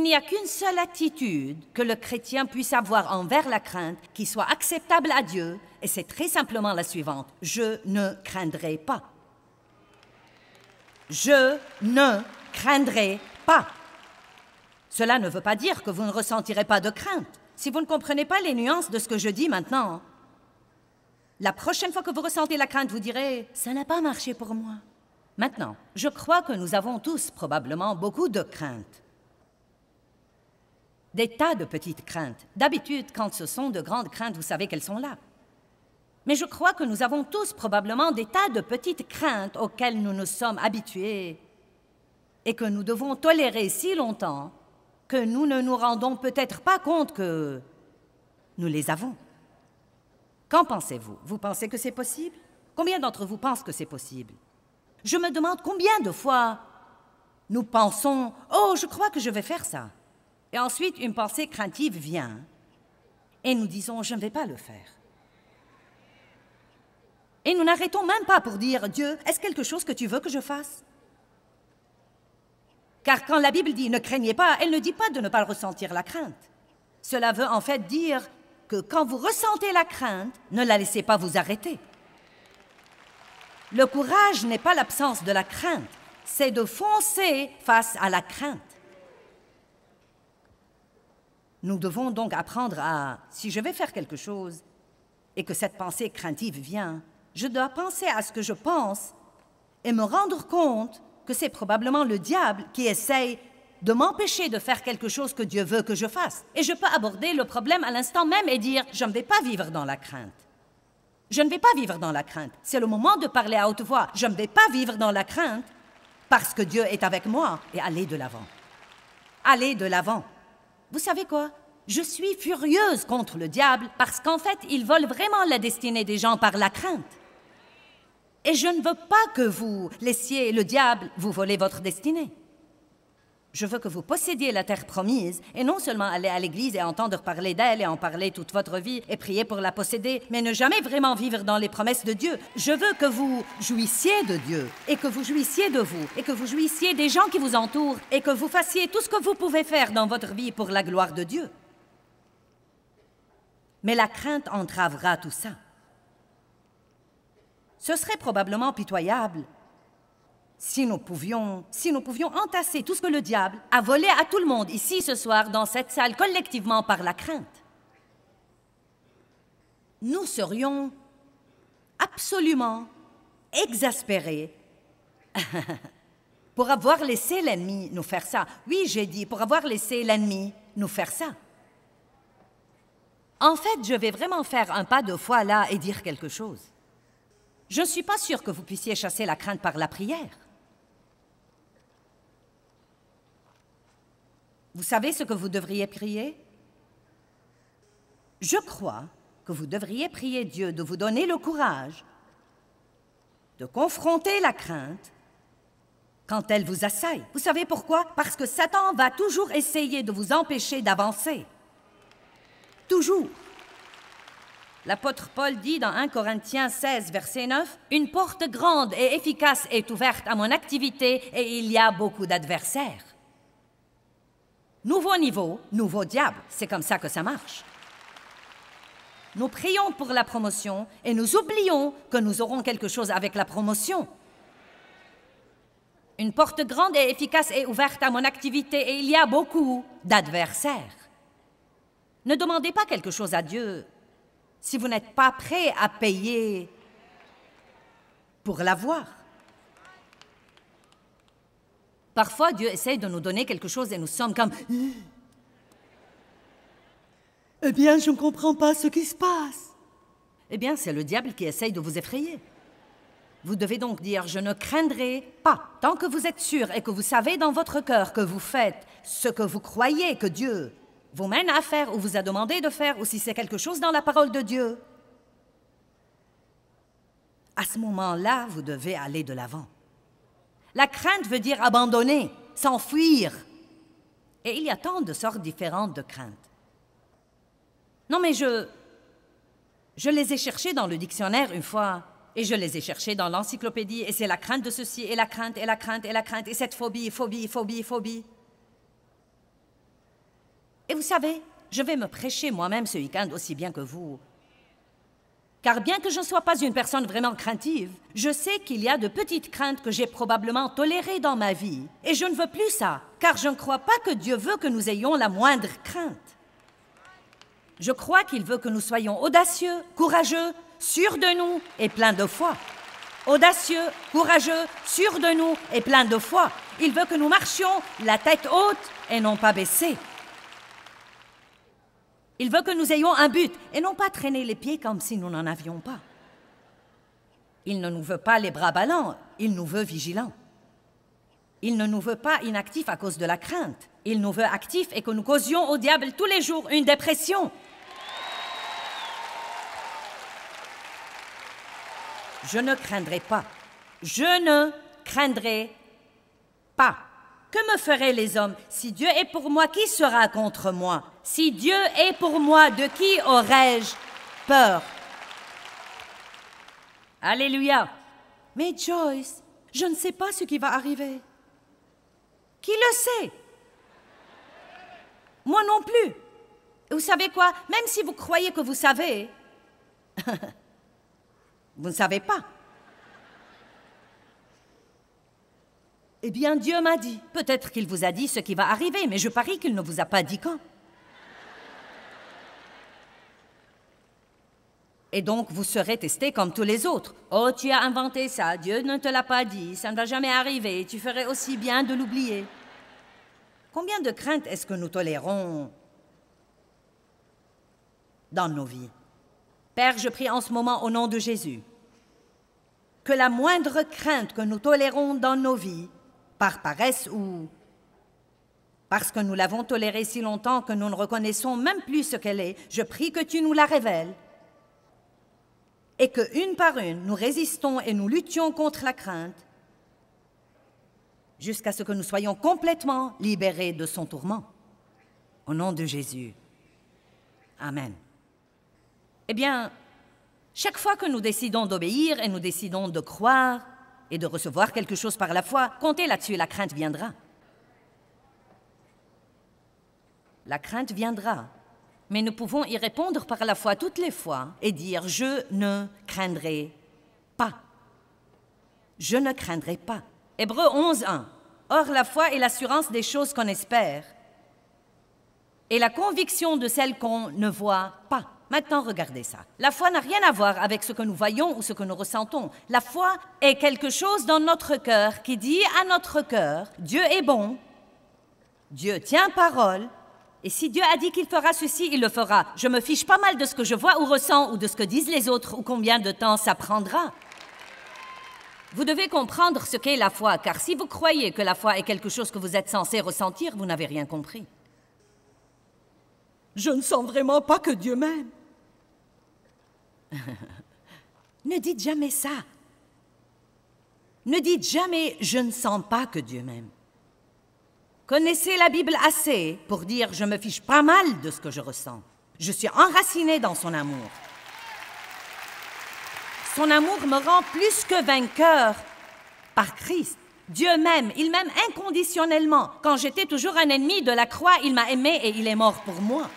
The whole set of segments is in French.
n'y a qu'une seule attitude que le chrétien puisse avoir envers la crainte qui soit acceptable à Dieu, et c'est très simplement la suivante. Je ne craindrai pas. Je ne craindrai pas. Cela ne veut pas dire que vous ne ressentirez pas de crainte. Si vous ne comprenez pas les nuances de ce que je dis maintenant, la prochaine fois que vous ressentez la crainte, vous direz « ça n'a pas marché pour moi ». Maintenant, je crois que nous avons tous probablement beaucoup de craintes. Des tas de petites craintes. D'habitude, quand ce sont de grandes craintes, vous savez qu'elles sont là. Mais je crois que nous avons tous probablement des tas de petites craintes auxquelles nous nous sommes habitués et que nous devons tolérer si longtemps que nous ne nous rendons peut-être pas compte que nous les avons. Qu'en pensez-vous? Vous pensez que c'est possible? Combien d'entre vous pensent que c'est possible? Je me demande combien de fois nous pensons « Oh, je crois que je vais faire ça ». Et ensuite, une pensée craintive vient et nous disons « Je ne vais pas le faire ». Et nous n'arrêtons même pas pour dire « Dieu, est-ce quelque chose que tu veux que je fasse ?» Car quand la Bible dit « Ne craignez pas », elle ne dit pas de ne pas ressentir la crainte. Cela veut en fait dire que quand vous ressentez la crainte, ne la laissez pas vous arrêter. Le courage n'est pas l'absence de la crainte, c'est de foncer face à la crainte. Nous devons donc apprendre à, si je vais faire quelque chose et que cette pensée craintive vient, je dois penser à ce que je pense et me rendre compte que c'est probablement le diable qui essaye de m'empêcher de faire quelque chose que Dieu veut que je fasse. Et je peux aborder le problème à l'instant même et dire « Je ne vais pas vivre dans la crainte ». Je ne vais pas vivre dans la crainte. C'est le moment de parler à haute voix. Je ne vais pas vivre dans la crainte parce que Dieu est avec moi et aller de l'avant. Aller de l'avant. Vous savez quoi? Je suis furieuse contre le diable parce qu'en fait, il vole vraiment la destinée des gens par la crainte. Et je ne veux pas que vous laissiez le diable vous voler votre destinée. Je veux que vous possédiez la terre promise et non seulement aller à l'église et entendre parler d'elle et en parler toute votre vie et prier pour la posséder, mais ne jamais vraiment vivre dans les promesses de Dieu. Je veux que vous jouissiez de Dieu et que vous jouissiez de vous et que vous jouissiez des gens qui vous entourent et que vous fassiez tout ce que vous pouvez faire dans votre vie pour la gloire de Dieu. Mais la crainte entravera tout ça. Ce serait probablement pitoyable si nous pouvions entasser tout ce que le diable a volé à tout le monde ici ce soir dans cette salle collectivement par la crainte. Nous serions absolument exaspérés pour avoir laissé l'ennemi nous faire ça. Oui, j'ai dit, pour avoir laissé l'ennemi nous faire ça. En fait, je vais vraiment faire un pas de foi là et dire quelque chose. Je ne suis pas sûre que vous puissiez chasser la crainte par la prière. Vous savez ce que vous devriez prier? Je crois que vous devriez prier Dieu de vous donner le courage de confronter la crainte quand elle vous assaille. Vous savez pourquoi? Parce que Satan va toujours essayer de vous empêcher d'avancer. Toujours. L'apôtre Paul dit dans 1 Corinthiens 16, verset 9, « Une porte grande et efficace est ouverte à mon activité et il y a beaucoup d'adversaires. » Nouveau niveau, nouveau diable, c'est comme ça que ça marche. Nous prions pour la promotion et nous oublions que nous aurons quelque chose avec la promotion. Une porte grande et efficace est ouverte à mon activité et il y a beaucoup d'adversaires. Ne demandez pas quelque chose à Dieu si vous n'êtes pas prêt à payer pour l'avoir. Parfois, Dieu essaie de nous donner quelque chose et nous sommes comme « Eh bien, je ne comprends pas ce qui se passe. » Eh bien, c'est le diable qui essaye de vous effrayer. Vous devez donc dire « Je ne craindrai pas ». Tant que vous êtes sûr et que vous savez dans votre cœur que vous faites ce que vous croyez que Dieu vous mène à faire ou vous a demandé de faire, ou si c'est quelque chose dans la parole de Dieu, à ce moment-là, vous devez aller de l'avant. La crainte veut dire abandonner, s'enfuir. Et il y a tant de sortes différentes de craintes. Non, mais je les ai cherchées dans le dictionnaire une fois, et je les ai cherchées dans l'encyclopédie, et c'est la crainte de ceci, et la crainte, et la crainte, et la crainte, et cette phobie, phobie, phobie, phobie. Et vous savez, je vais me prêcher moi-même ce week-end aussi bien que vous. Car bien que je ne sois pas une personne vraiment craintive, je sais qu'il y a de petites craintes que j'ai probablement tolérées dans ma vie. Et je ne veux plus ça, car je ne crois pas que Dieu veut que nous ayons la moindre crainte. Je crois qu'il veut que nous soyons audacieux, courageux, sûrs de nous et pleins de foi. Audacieux, courageux, sûrs de nous et pleins de foi. Il veut que nous marchions la tête haute et non pas baissée. Il veut que nous ayons un but et non pas traîner les pieds comme si nous n'en avions pas. Il ne nous veut pas les bras ballants, il nous veut vigilants. Il ne nous veut pas inactifs à cause de la crainte. Il nous veut actifs et que nous causions au diable tous les jours une dépression. Je ne craindrai pas. Je ne craindrai pas. Que me feraient les hommes? Si Dieu est pour moi, qui sera contre moi? Si Dieu est pour moi, de qui aurais-je peur? Alléluia. Mais Joyce, je ne sais pas ce qui va arriver. Qui le sait? Moi non plus. Et vous savez quoi? Même si vous croyez que vous savez, vous ne savez pas. Eh bien, Dieu m'a dit. Peut-être qu'il vous a dit ce qui va arriver, mais je parie qu'il ne vous a pas dit quand. Et donc, vous serez testé comme tous les autres. Oh, tu as inventé ça, Dieu ne te l'a pas dit, ça ne va jamais arriver, tu ferais aussi bien de l'oublier. Combien de craintes est-ce que nous tolérons dans nos vies? Père, je prie en ce moment au nom de Jésus que la moindre crainte que nous tolérons dans nos vies, par paresse ou parce que nous l'avons tolérée si longtemps que nous ne reconnaissons même plus ce qu'elle est, je prie que tu nous la révèles et que, une par une, nous résistons et nous luttions contre la crainte jusqu'à ce que nous soyons complètement libérés de son tourment. Au nom de Jésus. Amen. Eh bien, chaque fois que nous décidons d'obéir et nous décidons de croire et de recevoir quelque chose par la foi, comptez là-dessus, la crainte viendra. La crainte viendra, mais nous pouvons y répondre par la foi toutes les fois et dire « Je ne craindrai pas ». Je ne craindrai pas. Hébreux 11:1. Or, la foi est l'assurance des choses qu'on espère et la conviction de celles qu'on ne voit pas. Maintenant, regardez ça. La foi n'a rien à voir avec ce que nous voyons ou ce que nous ressentons. La foi est quelque chose dans notre cœur qui dit à notre cœur « Dieu est bon, Dieu tient parole, et si Dieu a dit qu'il fera ceci, il le fera. Je me fiche pas mal de ce que je vois ou ressens ou de ce que disent les autres ou combien de temps ça prendra. » Vous devez comprendre ce qu'est la foi, car si vous croyez que la foi est quelque chose que vous êtes censé ressentir, vous n'avez rien compris. Je ne sens vraiment pas que Dieu m'aime. Ne dites jamais ça. Ne dites jamais « je ne sens pas que Dieu m'aime ». Connaissez la Bible assez pour dire « je me fiche pas mal de ce que je ressens. Je suis enraciné dans son amour. Son amour me rend plus que vainqueur par Christ. Dieu m'aime, il m'aime inconditionnellement. Quand j'étais toujours un ennemi de la croix, il m'a aimé et il est mort pour moi.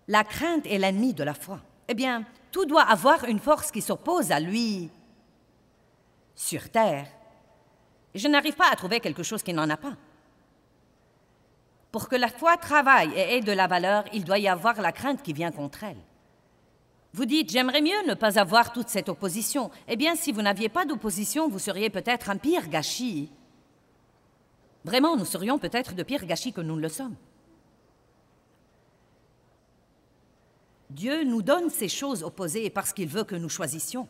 La crainte est l'ennemi de la foi. Eh bien, tout doit avoir une force qui s'oppose à lui sur terre. Et je n'arrive pas à trouver quelque chose qui n'en a pas. Pour que la foi travaille et ait de la valeur, il doit y avoir la crainte qui vient contre elle. Vous dites, j'aimerais mieux ne pas avoir toute cette opposition. Eh bien, si vous n'aviez pas d'opposition, vous seriez peut-être un pire gâchis. Vraiment, nous serions peut-être de pires gâchis que nous ne le sommes. Dieu nous donne ces choses opposées parce qu'il veut que nous choisissions.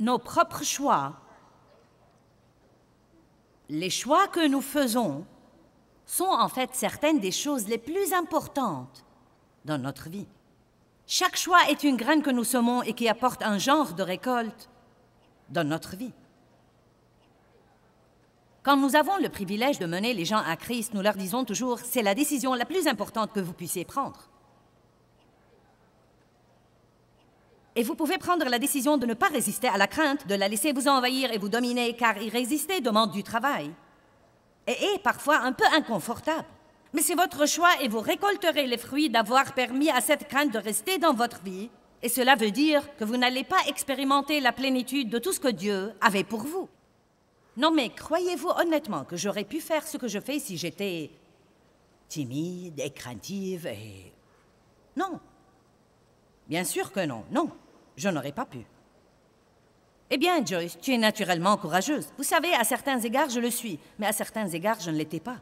Nos propres choix, les choix que nous faisons, sont en fait certaines des choses les plus importantes dans notre vie. Chaque choix est une graine que nous semons et qui apporte un genre de récolte dans notre vie. Quand nous avons le privilège de mener les gens à Christ, nous leur disons toujours « c'est la décision la plus importante que vous puissiez prendre ». Et vous pouvez prendre la décision de ne pas résister à la crainte, de la laisser vous envahir et vous dominer, car y résister demande du travail et est parfois un peu inconfortable. Mais c'est votre choix et vous récolterez les fruits d'avoir permis à cette crainte de rester dans votre vie. Et cela veut dire que vous n'allez pas expérimenter la plénitude de tout ce que Dieu avait pour vous. Non, mais croyez-vous honnêtement que j'aurais pu faire ce que je fais si j'étais timide et craintive et... Non. Bien sûr que non. Non, je n'aurais pas pu. Eh bien, Joyce, tu es naturellement courageuse. Vous savez, à certains égards, je le suis, mais à certains égards, je ne l'étais pas.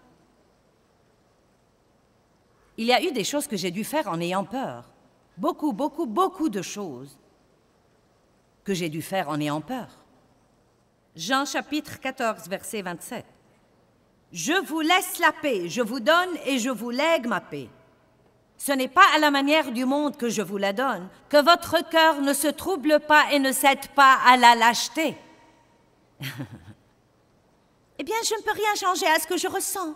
Il y a eu des choses que j'ai dû faire en ayant peur. Beaucoup, beaucoup, beaucoup de choses que j'ai dû faire en ayant peur. Jean chapitre 14, verset 27. « Je vous laisse la paix, je vous donne et je vous lègue ma paix. Ce n'est pas à la manière du monde que je vous la donne, que votre cœur ne se trouble pas et ne cède pas à la lâcheté. » Eh bien, je ne peux rien changer à ce que je ressens.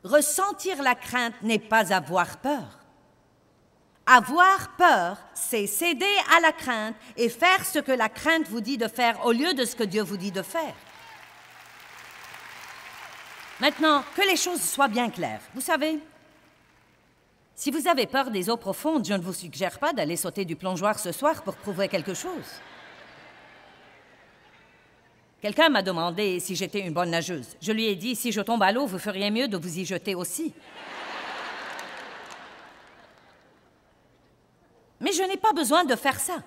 Ressentir la crainte n'est pas avoir peur. Avoir peur, c'est céder à la crainte et faire ce que la crainte vous dit de faire au lieu de ce que Dieu vous dit de faire. Maintenant, que les choses soient bien claires. Vous savez, si vous avez peur des eaux profondes, je ne vous suggère pas d'aller sauter du plongeoir ce soir pour prouver quelque chose. Quelqu'un m'a demandé si j'étais une bonne nageuse. Je lui ai dit, si je tombe à l'eau, vous feriez mieux de vous y jeter aussi. Mais je n'ai pas besoin de faire ça.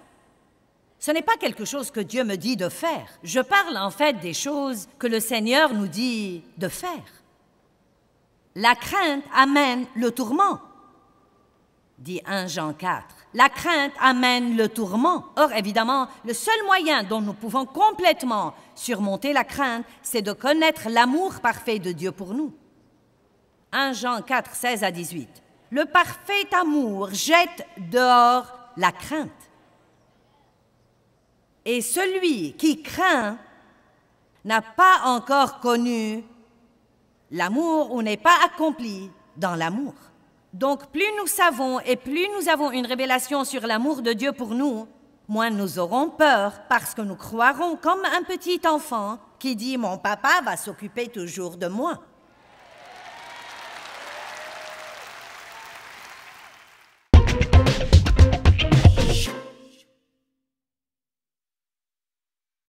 Ce n'est pas quelque chose que Dieu me dit de faire. Je parle en fait des choses que le Seigneur nous dit de faire. La crainte amène le tourment, dit 1 Jean 4. La crainte amène le tourment. Or, évidemment, le seul moyen dont nous pouvons complètement surmonter la crainte, c'est de connaître l'amour parfait de Dieu pour nous. 1 Jean 4, 16 à 18. Le parfait amour jette dehors la crainte. Et celui qui craint n'a pas encore connu l'amour ou n'est pas accompli dans l'amour. Donc, plus nous savons et plus nous avons une révélation sur l'amour de Dieu pour nous, moins nous aurons peur parce que nous croirons comme un petit enfant qui dit « Mon papa va s'occuper toujours de moi ».